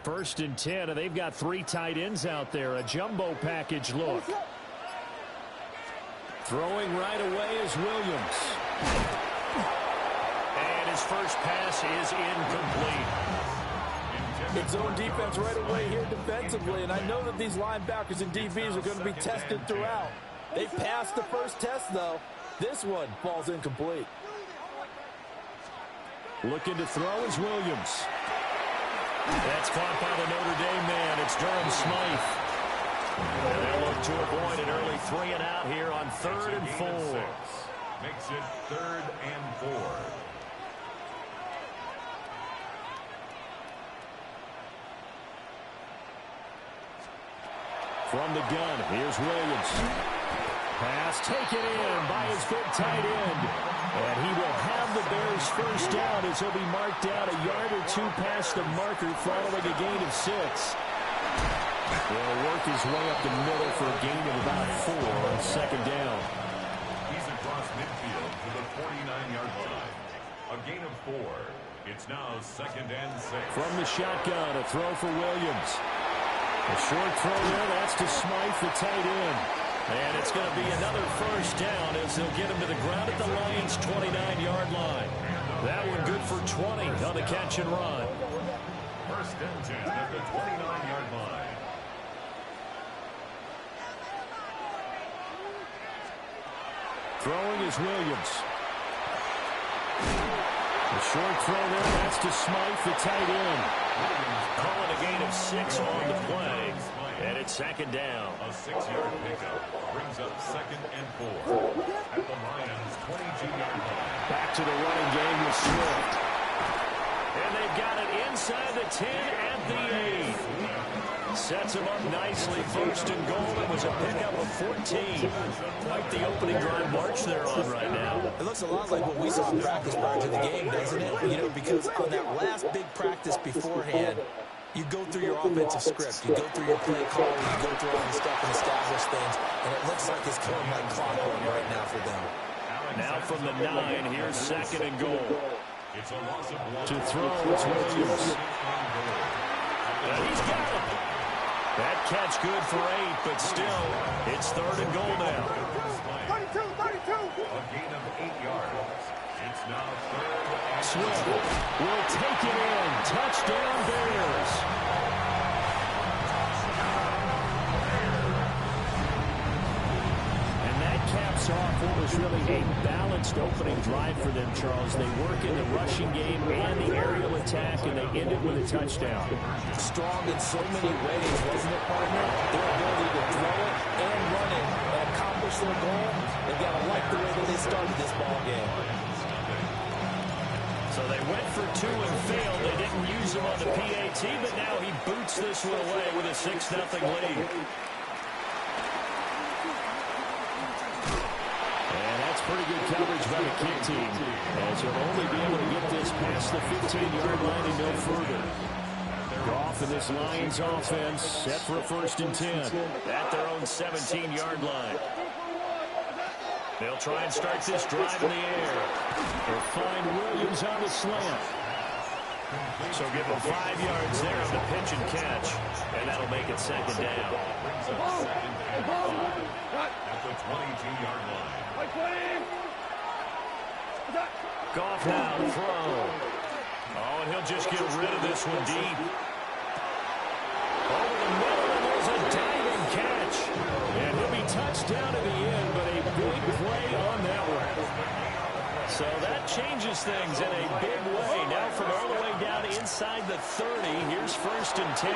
First and 10, and they've got 3 tight ends out there. A jumbo package look. Throwing right away is Williams. And his first pass is incomplete. It's zone defense right away here defensively, and I know that these linebackers and DBs are going to be tested throughout. They passed the first test, though. This one falls incomplete. Looking to throw is Williams. That's caught by the Notre Dame man. It's Durham Smythe. And they'll look to avoid an early 3 and out here on 3rd and 4. Makes it 3rd and 4. From the gun, here's Williams. Pass taken in by his big tight end. And he will have the Bears first down as he'll be marked down a yard or 2 past the marker following a gain of 6. He'll work his way up the middle for a gain of about 4 on 2nd down. He's across midfield to the 49-yard line. A gain of 4. It's now 2nd and 6. From the shotgun, a throw for Williams. A short throw there, that's to Smythe, the tight end. And it's going to be another first down as they'll get him to the ground at the Lions' 29-yard line. That one good for 20 on the catch and run. 1st and 10 at the 29-yard line. Throwing is Williams. A short throw there, that's to Smythe, the tight end. Calling a gain of 6 on the play. And it's 2nd down. A 6-yard pickup brings up 2nd and 4 at the Lions' 22-yard line. Back to the running game with Swift. And they've got it inside the 10 at the 8. Sets him up nicely. 1st and goal. It was a pickup of 14. Quite the opening drive march they're on right now. It looks a lot like what we saw in practice prior to the game, doesn't it? You know, because on that last big practice beforehand, you go through your offensive script, you go through your play calling, you go through all the stuff and establish things, and it looks like it's going like clockwork right now for them. Now from the 9, here's 2nd and goal. It's a loss of 1. To throw, it's Williams. And he's got it. That catch good for 8, but still, it's 3rd and goal now. 32. A gain of 8 yards. It's now 3rd and Swift will take it in. Touchdown, Bears. And that caps off what was really a balanced opening drive for them, Charles. They work in the rushing game and the aerial attack, and they end it with a touchdown. Strong in so many ways, wasn't it, partner? Their ability to throw it and run it and accomplish their goal. They've got to like the way that they started this ball game. So they went for 2 and failed. They didn't use him on the PAT, but now he boots this one away with a 6-0 lead. And that's pretty good coverage by the kick team, as he'll only be able to get this past the 15-yard line and no further. Goff and this Lions offense set for a 1st and 10 at their own 17-yard line. They'll try and start this drive in the air. They'll find Williams on the slant. So give him 5 yards there on the pitch and catch. And that'll make it 2nd down. brings up 2nd and 5 at the 22-yard line. Goff now to throw. Oh, and he'll just get rid of this one deep. Over the middle, and there's a diving catch. And he'll be touched down at the end, but a big play on that one. So that changes things in a big way. Now from all the way down inside the 30, here's 1st and 10.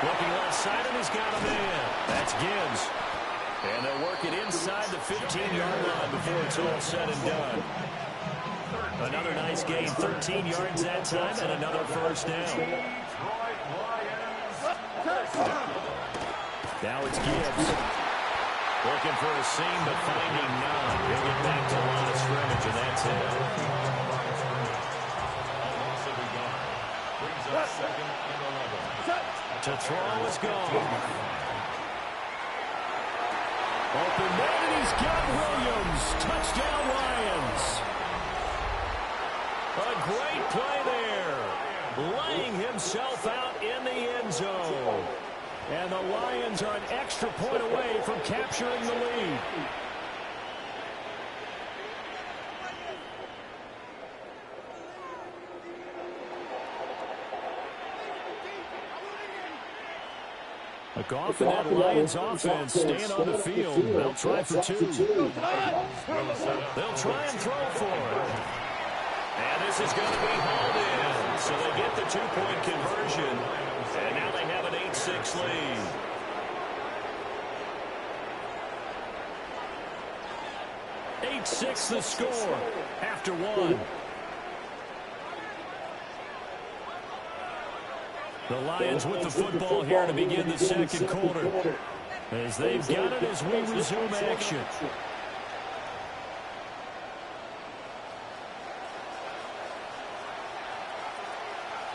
Looking left side, and he's got a man. That's Gibbs. And they'll work it inside the 15-yard line before it's all said and done. Another nice gain, 13 yards that time, and another 1st down. Now it's Gibbs. Looking for a seam, but finding none. He'll get back to the line of scrimmage, and that's it. Brings up 2nd and 11. To throw is gone. Open man, and he's got Williams. Touchdown, Lions. A great play there. laying himself out in the end zone. And the Lions are an extra point away from capturing the lead. A Goff and that Lions offense staying on the field. They'll try for two. They'll try and throw for it. And this is going to be hauled in. So they get the two-point conversion. And now they have an 8-6 lead. The score after one. The Lions with the football here to begin the second quarter. As they've got it as we resume action.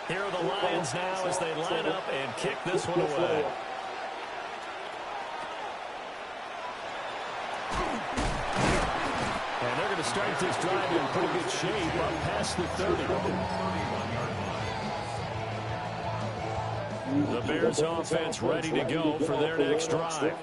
Here are the Lions now as they line up and kick this one away. And they're going to start this drive in pretty good shape up past the 30. The Bears offense ready to go for their next drive.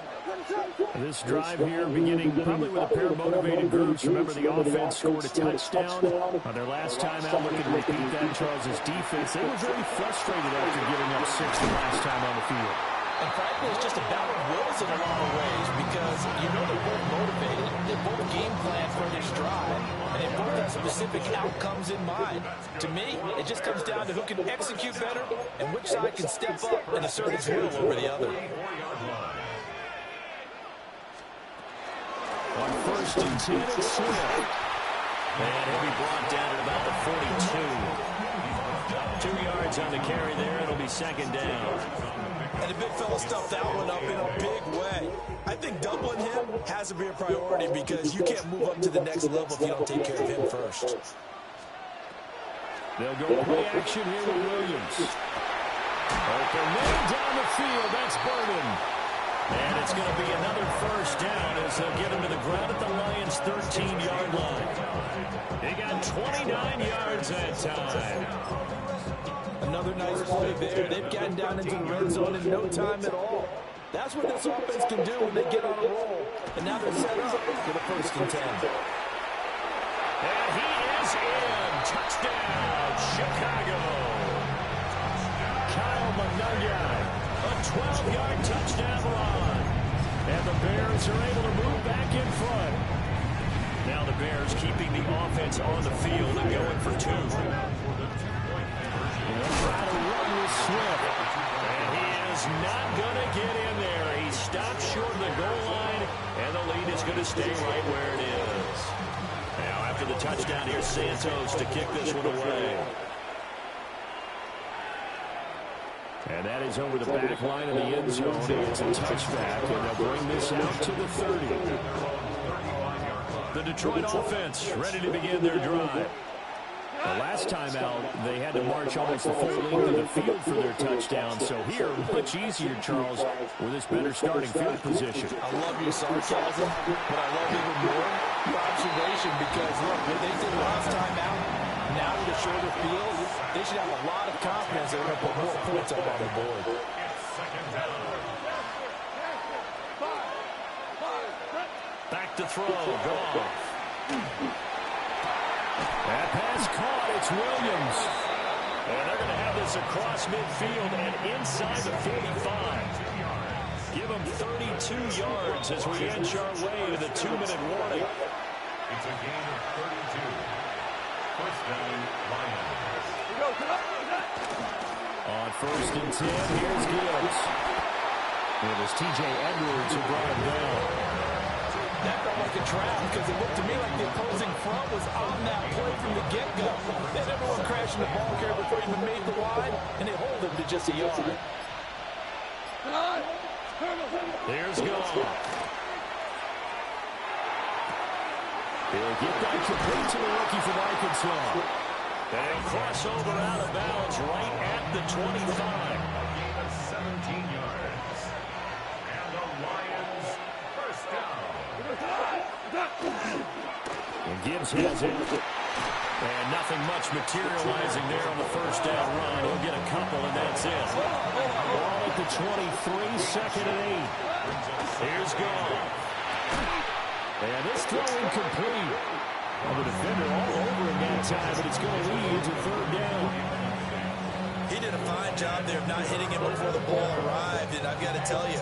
This drive here beginning probably with a pair of motivated groups. Remember, the offense scored a touchdown on their last time out. Looking to repeat that. Charles's defense, they were very frustrated after giving up 6 the last time on the field. And frankly, it's just a battle of wills in a lot of ways because you know they're both motivated. They both game plan for this drive, and they both have specific outcomes in mind. To me, it just comes down to who can execute better and which side can step up and assert its will over the other. On 1st and 10, it's Smith. And he'll be brought down at about the 42. 2 yards on the carry there. It'll be second down. And the big fella stuffed that one up in a big way. I think doubling him has to be a priority because you can't move up to the next level if you don't take care of him first. They'll go play action here with Williams. Open man down the field. That's Burden. And it's going to be another first down as they'll get him to the ground at the Lions' 13-yard line. They got 29 yards that time. Another nice play there. They've gotten down into the red zone in no time at all. That's what this offense can do when they get on a roll. And now they're set up for the 1st and 10. And he is in. Touchdown, Chicago. Kyle Monaghan, a 12-yard touchdown run. And the Bears are able to move back in front. Now the Bears keeping the offense on the field and going for two. Try to run with Swift. And he is not going to get in there. He stopped short of the goal line, and the lead is going to stay right where it is. Now after the touchdown, here's Santos to kick this one away. And that is over the back line of the end zone. It's a touchback, and they'll bring this out to the 30. The Detroit offense ready to begin their drive. The last time out, they had to march almost the full length of the field for their touchdown. So here, much easier, Charles, with this better starting field position. I love your sarcasm, but I love even more your observation because, look, what they did last time out, now with a shorter field, they should have a lot of confidence they're going to put more points up on the board. Back to throw, Goff. That pass caught. It's Williams. And they're going to have this across midfield and inside the 45. Give them 32 yards as we inch our way to the 2-minute warning. It's a gain of 32. First down, Lions. On 1st and 10, here's Gibbs. It was T.J. Edwards who brought him down. That felt like a trap because it looked to me like the opposing front was on that play from the get-go. They had everyone crashing the ball carrier before he even made the line, and they hold him to just a yard. There's Goff. He'll get that complete to the rookie from Arkansas. And crossover out of bounds right at the 25. Gain of 17 yards. And the Lions first down. And Gibbs has it. And nothing much materializing there on the first down run. it's in. Ball at the 23, second and 8. Here's Goff. And this throw incomplete. The defender all over him that time, but it's going to lead to third down. He did a fine job there of not hitting him before the ball arrived, and I've got to tell you,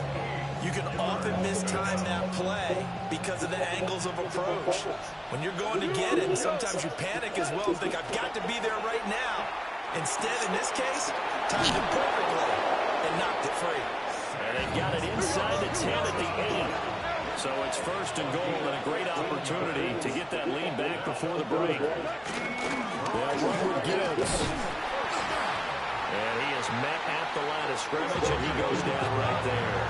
you can often mistime that play because of the angles of approach. When you're going to get him, sometimes you panic as well and think, I've got to be there right now. Instead, in this case, timed it perfectly and knocked it free. And they got it inside the 10 at the 8. So it's first and goal and a great opportunity to get that lead back before the break. They'll run with Gibbs. And he is met at the line of scrimmage, and he goes down right there.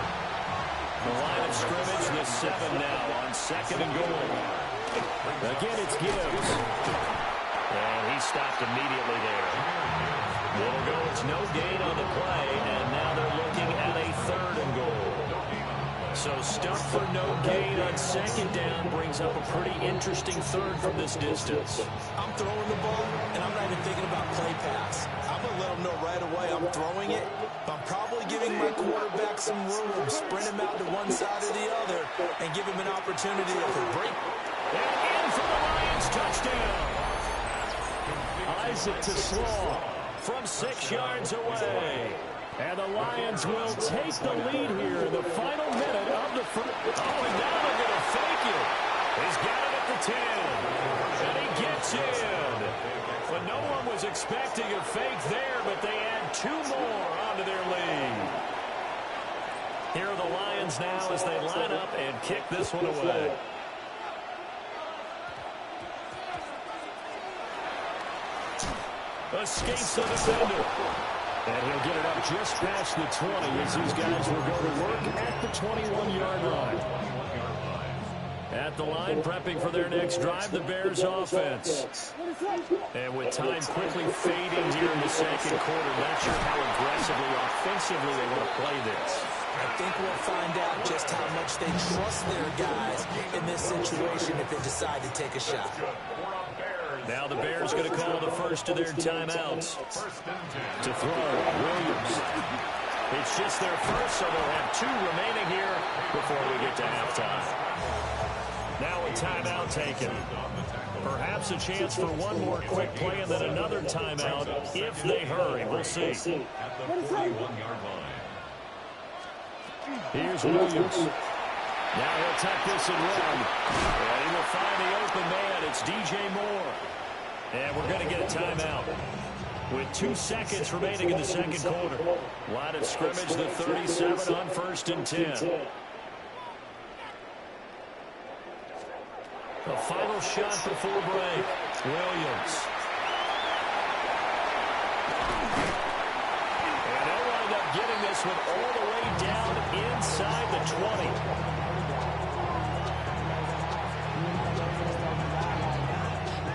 The line of scrimmage, the 7 now on second and goal. Again, it's Gibbs. And he stopped immediately there. It'll go, it's no gain on the play, and now they're looking at a third and goal. So stuck for no gain on second down brings up a pretty interesting third from this distance. I'm throwing the ball, and I'm not even thinking about play pass. I'm going to let them know right away I'm throwing it, but I'm probably giving my quarterback some room, sprint him out to one side or the other, and give him an opportunity to break. And in for the Lions, touchdown. Isaac to Slaw from 6 yards away. And the Lions will take the lead here in the final minute of the first. Oh, and now they're going to fake it. He's got it at the 10. And he gets in. But no one was expecting a fake there, but they add 2 more onto their lead. Here are the Lions now as they line up and kick this one away. Escapes the defender. And he'll get it up just past the 20 as these guys will go to work at the 21-yard line. At the line, prepping for their next drive, the Bears offense. And with time quickly fading here in the second quarter, not sure how aggressively, offensively they want to play this. I think we'll find out just how much they trust their guys in this situation if they decide to take a shot. Now the Bears going to call the first of their timeouts. To throw, Williams. It's just their first, so they'll have 2 remaining here before we get to halftime. Now a timeout taken. Perhaps a chance for one more quick play and then another timeout if they hurry. We'll see. Here's Williams. Now he'll tuck this and run. And he will find the open man. It's DJ Moore. And we're going to get a timeout with 2 seconds remaining in the second quarter. Line of scrimmage, the 37 on 1st and 10. The final shot before break. Williams. And they'll wind up getting this one all the way down inside the 20.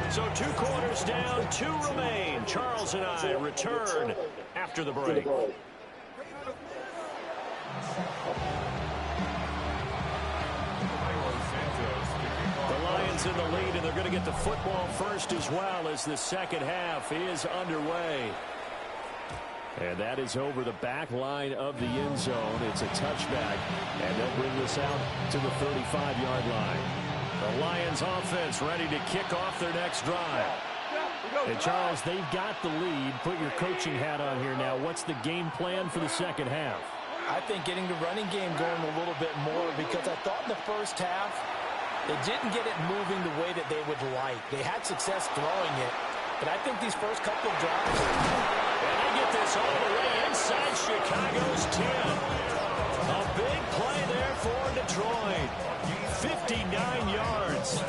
So 2 quarters down, 2 remain. Charles and I return after the break. The Lions in the lead, and they're going to get the football first as well as the second half is underway. And that is over the back line of the end zone. It's a touchback, and they'll bring this out to the 35-yard line. The Lions offense ready to kick off their next drive. And Charles, they've got the lead. Put your coaching hat on here now. What's the game plan for the second half? I think getting the running game going a little bit more, because I thought in the first half they didn't get it moving the way that they would like. They had success throwing it, but I think these first couple of drives. And they get this all the way inside Chicago's 10. A big play there for Detroit. 59 yards.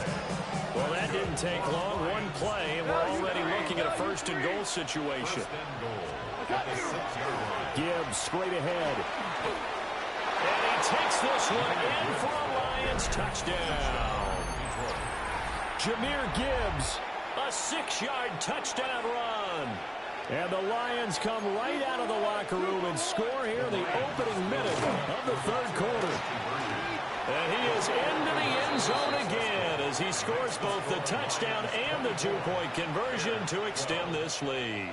Well, that didn't take long. One play, and we're already looking at a first and goal situation. Gibbs straight ahead. And he takes this one in for a Lions touchdown. Jahmyr Gibbs, a 6-yard touchdown run. And the Lions come right out of the locker room and score here in the opening minute of the third quarter. And he is into the end zone again as he scores both the touchdown and the 2-point conversion to extend this lead.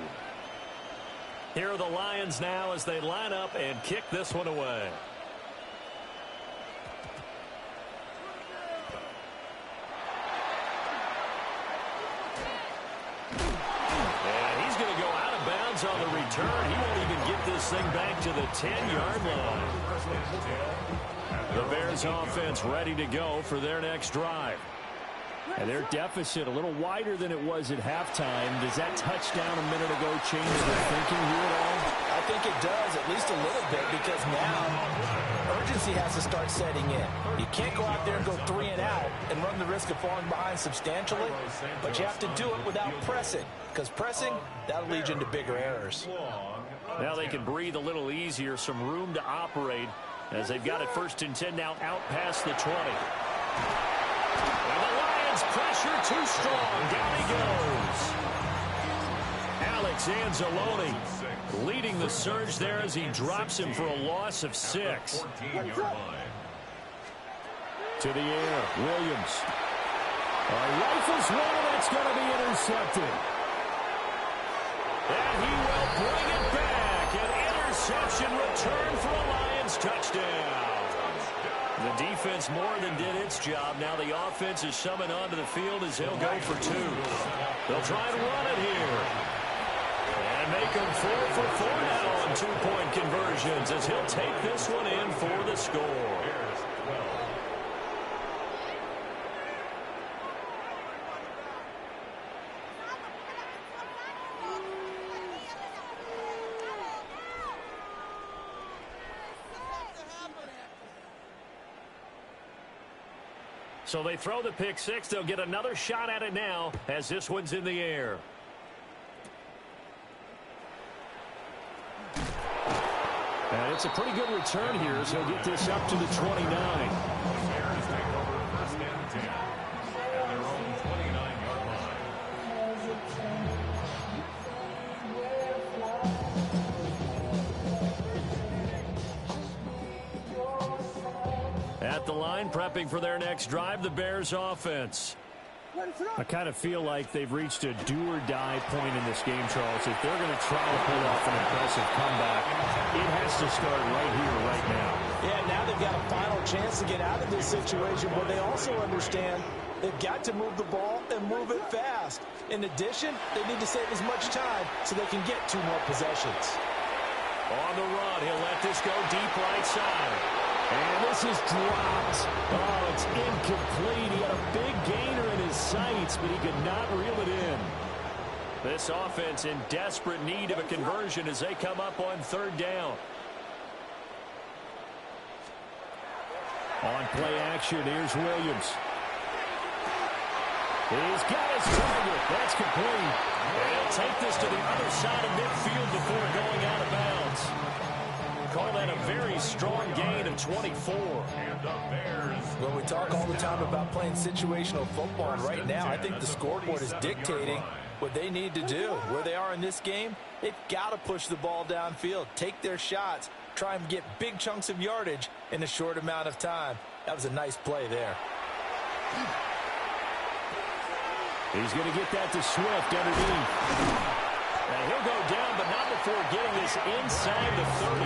Here are the Lions now as they line up and kick this one away. And he's going to go out of bounds on the return. He won't even get this thing back to the 10-yard line. The Bears offense ready to go for their next drive. And their deficit a little wider than it was at halftime. Does that touchdown a minute ago change their thinking here at all? I think it does, at least a little bit, because now urgency has to start setting in. You can't go out there and go 3 and out and run the risk of falling behind substantially, but you have to do it without pressing, because pressing, that'll lead you into bigger errors. Now they can breathe a little easier, some room to operate as they've got it 1st and 10 now out past the 20. And the Lions pressure too strong. Down he goes. Alex Anzalone leading the surge there as he drops him for a loss of 6. To the air, Williams. Rifles one, and that's going to be intercepted. And he will bring it back. An interception return for a Lions touchdown. The defense more than did its job. Now the offense is summoned onto the field as he'll go for 2. They'll try and run it here. And make them 4 for 4 now on 2-point conversions as he'll take this one in for the score. So they throw the pick 6. They'll get another shot at it now as this one's in the air. And it's a pretty good return here as he'll get this up to the 29. At the line, prepping for their next drive, the Bears offense. I kind of feel like they've reached a do-or-die point in this game, Charles. If they're going to try to pull off an impressive comeback, it has to start right here, right now. Yeah, now they've got a final chance to get out of this situation, but they also understand they've got to move the ball and move it fast. In addition, they need to save as much time so they can get 2 more possessions. On the run, he'll let this go deep right side. And this is dropped. Oh, it's incomplete. He had a big gainer in his sights, but he could not reel it in. This offense in desperate need of a conversion as they come up on 3rd down. On play action, here's Williams. He's got his target. That's complete. And he'll take this to the other side of midfield before going out of bounds. Call that a very strong gain of 24. Well, we talk all the time about playing situational football, and right now I think the scoreboard is dictating what they need to do. Where they are in this game, they've got to push the ball downfield, take their shots, try and get big chunks of yardage in a short amount of time. That was a nice play there. He's going to get that to Swift underneath. And he'll go down, but not before getting this inside the 30.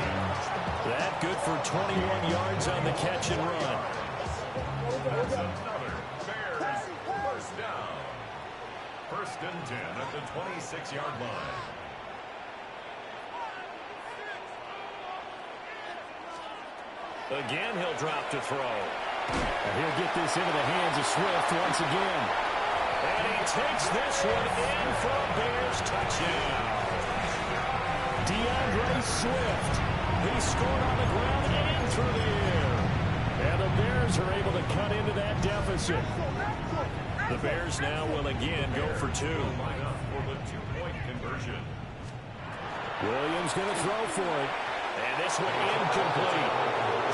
That good for 21 yards on the catch and run. That's another Bears first down. 1st and 10 at the 26-yard line. Again, he'll drop to throw. And he'll get this into the hands of Swift once again. And he takes this one in for a Bears touchdown. DeAndre Swift. He scored on the ground and through the air. And the Bears are able to cut into that deficit. The Bears now will again go for 2. For the 2-point conversion. Williams going to throw for it. And this one incomplete.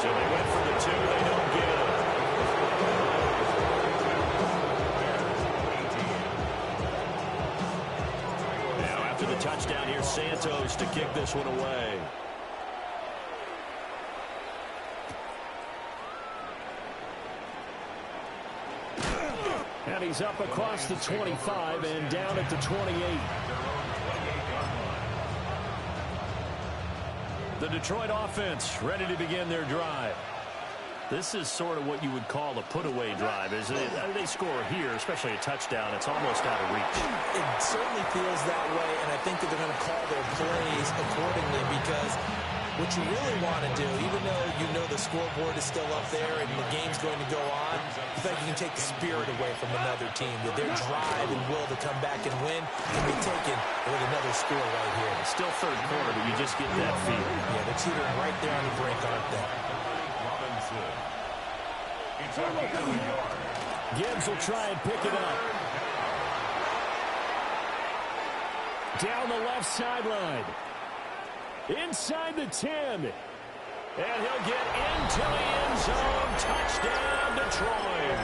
So they went for the 2. They don't get it. Now after the touchdown, here's Santos to kick this one away. And he's up across the 25 and down at the 28. The Detroit offense ready to begin their drive. This is sort of what you would call a put-away drive. As they score here, especially a touchdown, it's almost out of reach. It certainly feels that way, and I think that they're going to call their plays accordingly, because what you really want to do, even though you know the scoreboard is still up there and the game's going to go on, you think you can take the spirit away from another team, that their drive and will to come back and win can be taken with another score right here. Still third quarter, but you just get that feel. Yeah, they're teetering right there on the brink, aren't they? It's a gain of a yard. Gibbs will try and pick it up. Down the left sideline. Inside the 10. And he'll get into the end zone. Touchdown, Detroit.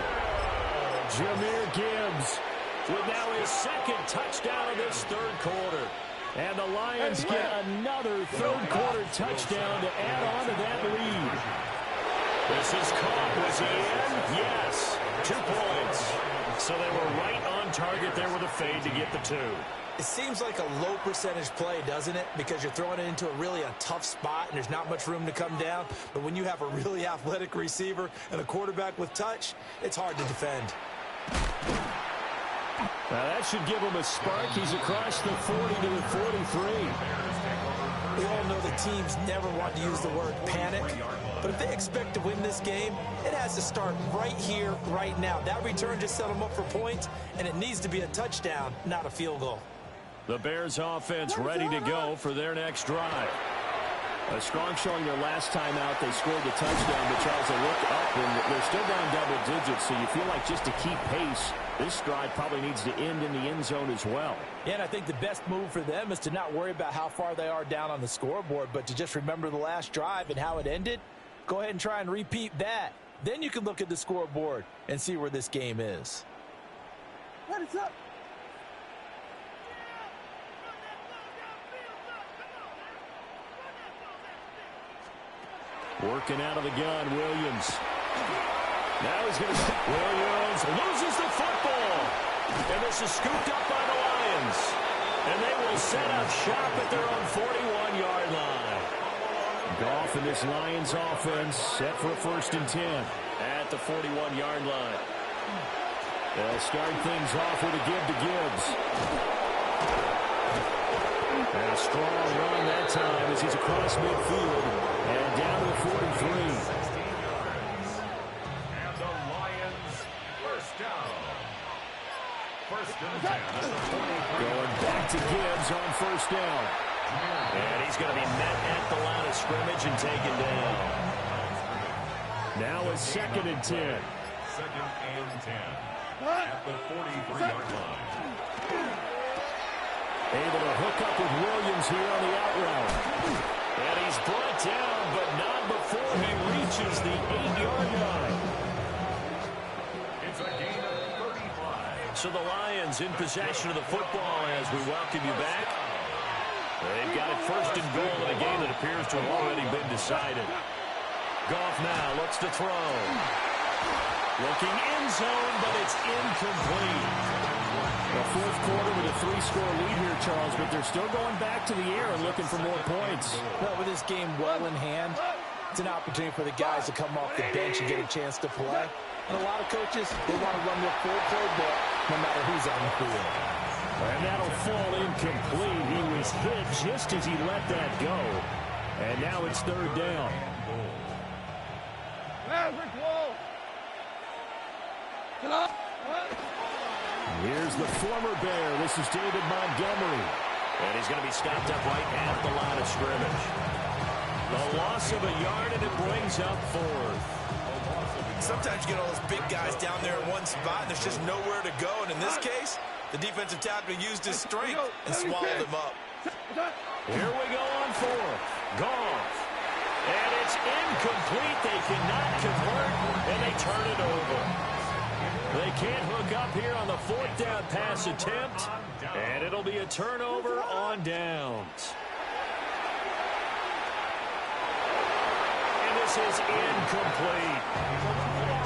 Jahmyr Gibbs with now his second touchdown of this third quarter. And the Lions get another third quarter touchdown to add on to that lead. This is caught. Was he in? Yes. 2 points. So they were right on target there with a fade to get the 2. It seems like a low percentage play, doesn't it? Because you're throwing it into a tough spot and there's not much room to come down. But when you have a really athletic receiver and a quarterback with touch, it's hard to defend. Now that should give him a spark. He's across the 40 to the 43. We all know the teams never want to use the word panic. But if they expect to win this game, it has to start right here, right now. That return just set them up for points, and it needs to be a touchdown, not a field goal. The Bears offense ready to go for their next drive. A strong showing their last time out. They scored the touchdown, but Charles, they look up, and they're still down double digits, so you feel like just to keep pace, this drive probably needs to end in the end zone as well. Yeah, and I think the best move for them is to not worry about how far they are down on the scoreboard, but to just remember the last drive and how it ended. Go ahead and try and repeat that. Then you can look at the scoreboard and see where this game is. What is up? Working out of the gun, Williams. Now he's going to... Williams loses the football. And this is scooped up by the Lions. And they will set up shop at their own 41-yard line. Goff and this Lions offense set for a 1st and 10 at the 41-yard line. They'll start things off with a give to Gibbs. And a strong run that time as he's across midfield and down to the 43. And the Lions, first down. 1st and 10 at the 43. Going back to Gibbs on 1st down. And he's going to be met at the line of scrimmage and taken down. Now it's 2nd and 10. 2nd and 10 at the 43-yard line. Able to hook up with Williams here on the out route. And he's brought down, but not before he reaches the 8-yard line. It's a gain of 35. So the Lions in possession of the football as we welcome you back. They've got it 1st and goal in a game that appears to have already been decided. Goff now looks to throw. Looking end zone, but it's incomplete. The 4th quarter with a 3-score lead here, Charles, but they're still going back to the air and looking for more points. Well, with this game well in hand, it's an opportunity for the guys to come off the bench and get a chance to play. And a lot of coaches, they want to run their full playbook no matter who's on the field. And that'll fall incomplete. He was hit just as he let that go. And now it's 3rd down. Here's the former Bear. This is David Montgomery. And he's going to be stopped up right at the line of scrimmage. The loss of a yard, and it brings up 4th. Sometimes you get all those big guys down there in one spot, and there's just nowhere to go. And in this case, the defensive tackle used his strength and swallowed him up. Here we go on 4th. Goff. And it's incomplete. They cannot convert, and they turn it over. They can't hook up here on the 4th down pass attempt, and it'll be a turnover on downs. And this is incomplete.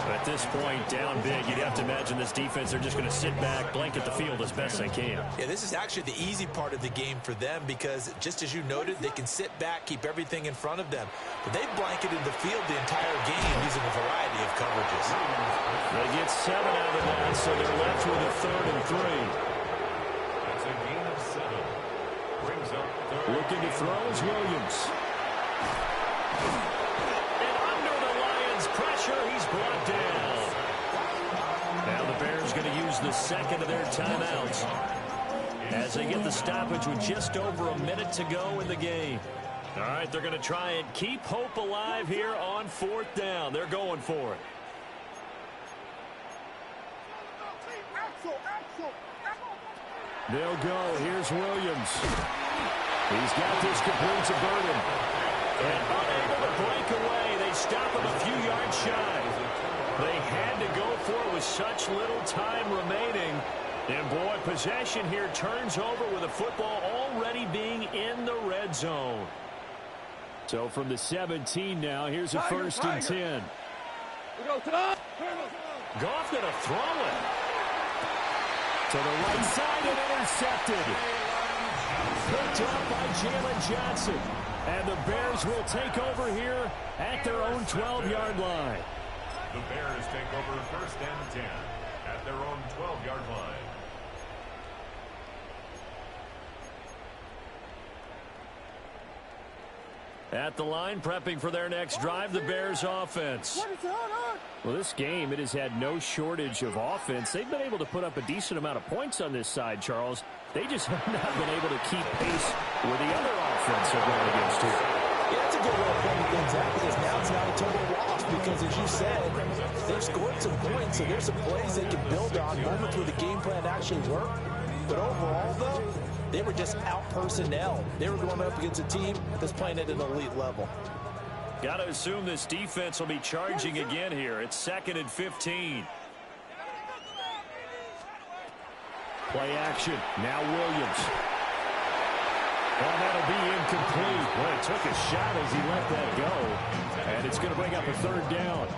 At this point, down big, you'd have to imagine this defense, they're just going to sit back, blanket the field as best they can. Yeah, this is actually the easy part of the game for them because, just as you noted, they can sit back, keep everything in front of them. But they've blanketed the field the entire game using a variety of coverages. They get 7 out of that, so they're left with a 3rd and 3. That's a gain of 7. Brings up third. Looking to throw is Williams. And under the Lions' pressure, he's brought down. Now the Bears going to use the second of their timeouts as they get the stoppage with just over a minute to go in the game. All right, they're going to try and keep hope alive here on 4th down. They're going for it. They'll go. Here's Williams. He's got this complete to Burden. And unable to break away. They stop him a few yards shy. They had to go for it with such little time remaining. And, boy, possession here turns over with the football already being in the red zone. So from the 17 now, here's a 1st and 10. Goff going to throw it. To the right side and intercepted. Picked up by Jalen Johnson. And the Bears will take over here at their own 12-yard line. The Bears take over 1st and 10 at their own 12-yard line. At the line, prepping for their next drive, the Bears offense. Well, this game, it has had no shortage of offense. They've been able to put up a decent amount of points on this side, Charles. They just have not been able to keep pace with the other offense they're going against here. Yeah, that's a good way of pointing things out because now it's not a total loss because, as you said, they've scored some points, so there's some plays they can build on, moments where the game plan actually worked. But overall, though, they were just out personnel. They were going up against a team that's playing at an elite level. Got to assume this defense will be charging again here. It's 2nd and 15. Play action. Now Williams. And that'll be incomplete. Well, he took a shot as he let that go. And it's going to bring up a 3rd down.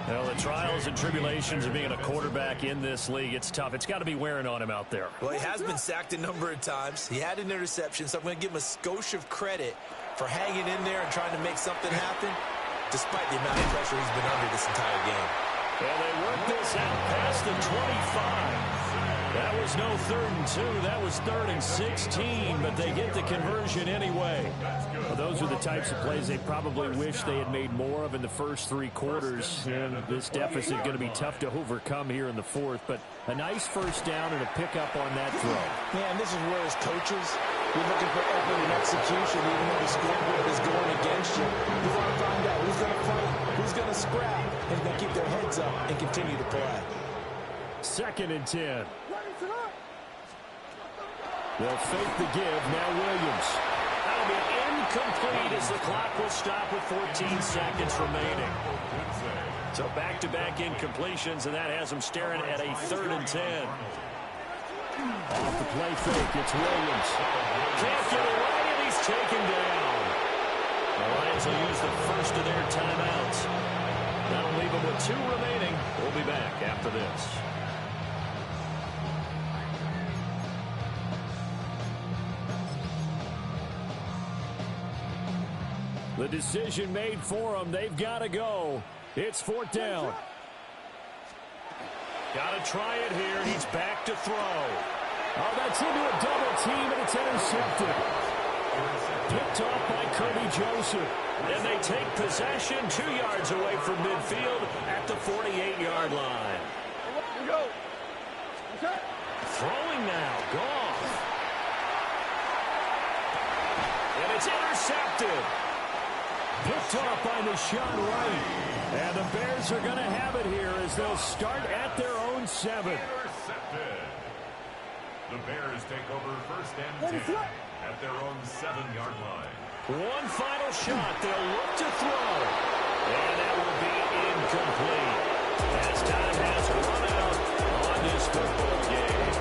Well, the trials and tribulations of being a quarterback in this league, it's tough. It's got to be wearing on him out there. Well, he has been sacked a number of times. He had an interception, so I'm going to give him a skosh of credit for hanging in there and trying to make something happen, despite the amount of pressure he's been under this entire game. Well, they work this out past the 25. That was no 3rd and 2. That was 3rd and 16, but they get the conversion anyway. Well, those are the types of plays they probably wish they had made more of in the first 3 quarters. And this deficit going to be tough to overcome here in the 4th, but a nice 1st down and a pickup on that throw. Yeah, and this is where as coaches, you're looking for effort and execution, even though the scoreboard is going against you. You want to find out who's going to fight, who's going to scrap, and going to keep their heads up and continue to play. 2nd and 10. They'll fake the give. Now Williams. That'll be incomplete as the clock will stop with 14 seconds remaining. So back-to-back incompletions, and that has them staring at a 3rd and 10. Off the play fake, it's Williams. Can't get away, and he's taken down. The Lions will use the first of their timeouts. That'll leave them with 2 remaining. We'll be back after this. The decision made for them. They've got to go. It's 4th down. Got to try it here. He's back to throw. Oh, that's into a double team, and it's intercepted. Picked off by Kirby Joseph. And they take possession 2 yards away from midfield at the 48-yard line. Throwing now. Goff. And it's intercepted. Picked off by Deshaun Wright. And the Bears are going to have it here as they'll start at their own 7. Intercepted. The Bears take over 1st and 10 at their own 7-yard line. One final shot. They'll look to throw. And that will be incomplete. As time has run out on this football game.